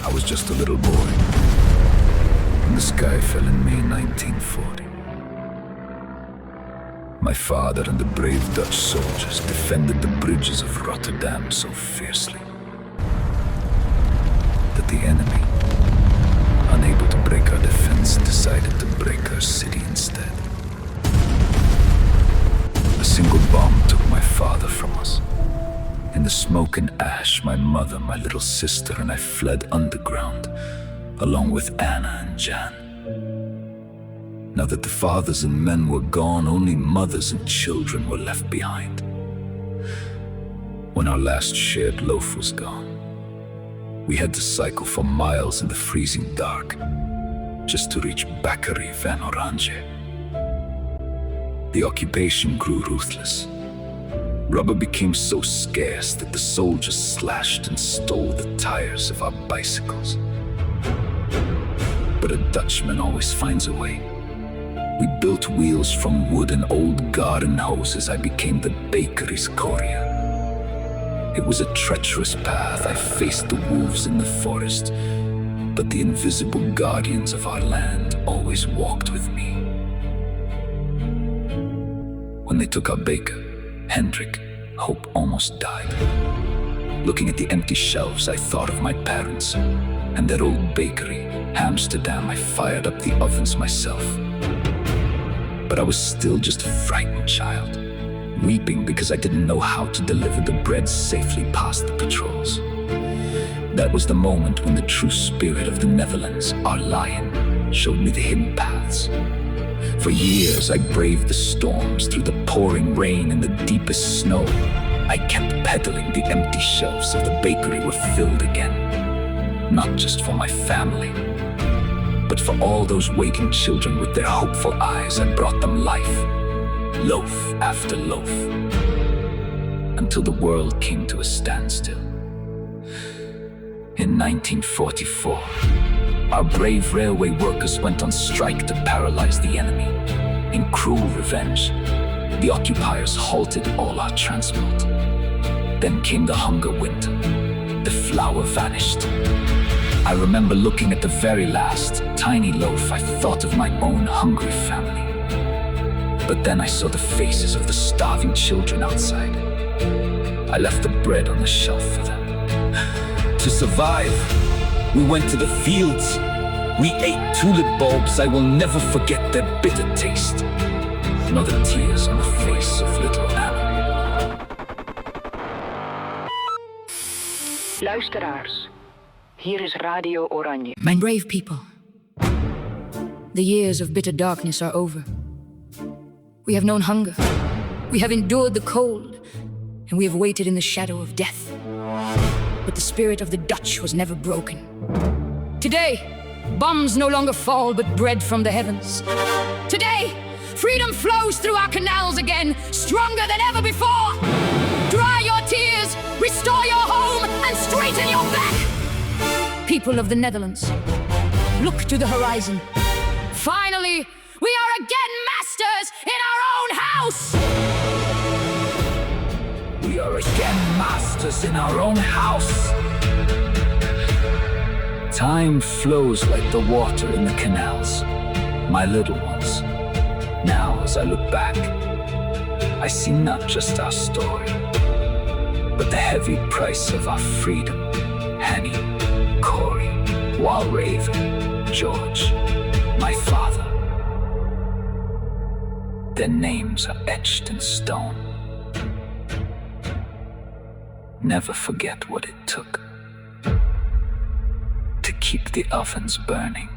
I was just a little boy, and the sky fell in May 1940. My father and the brave Dutch soldiers defended the bridges of Rotterdam so fiercely that the enemy, unable to break our defense, decided to break our city instead. A single bomb took my father from us. In the smoke and ash, my mother, my little sister, and I fled underground, along with Anna and Jan. Now that the fathers and men were gone, only mothers and children were left behind. When our last shared loaf was gone, we had to cycle for miles in the freezing dark just to reach Bakkery Van Oranje. The occupation grew ruthless. Rubber became so scarce that the soldiers slashed and stole the tires of our bicycles. But a Dutchman always finds a way. We built wheels from wood and old garden hoses. I became the bakery's courier. It was a treacherous path. I faced the wolves in the forest, but the invisible guardians of our land always walked with me. When they took our baker, Hendrik, hope almost died. Looking at the empty shelves, I thought of my parents and that old bakery, Amsterdam. I fired up the ovens myself. But I was still just a frightened child, weeping because I didn't know how to deliver the bread safely past the patrols. That was the moment when the true spirit of the Netherlands, our lion, showed me the hidden paths. For years, I braved the storms through the pouring rain and the deepest snow. I kept pedaling. The empty shelves of the bakery were filled again, not just for my family, but for all those waiting children with their hopeful eyes. I brought them life, loaf after loaf, until the world came to a standstill. In 1944, our brave railway workers went on strike to paralyze the enemy. In cruel revenge, the occupiers halted all our transport. Then came the hunger winter. The flour vanished. I remember looking at the very last tiny loaf. I thought of my own hungry family. But then I saw the faces of the starving children outside. I left the bread on the shelf for them. To survive, we went to the fields. We ate tulip bulbs. I will never forget their bitter taste, nor the tears on the face of little Anna. Luisteraars, hier is Radio Oranje. My brave people, the years of bitter darkness are over. We have known hunger, we have endured the cold, and we have waited in the shadow of death. But the spirit of the Dutch was never broken. Today, bombs no longer fall, but bread from the heavens. Today, freedom flows through our canals again, stronger than ever before. Dry your tears, restore your home, and straighten your back. People of the Netherlands, look to the horizon. Finally, we are again masters in our own house. We are again masters in our own house. Time flows like the water in the canals, my little ones. Now, as I look back, I see not just our story, but the heavy price of our freedom. Hanny, Corey, Walraven, George, my father. Their names are etched in stone. Never forget what it took to keep the ovens burning.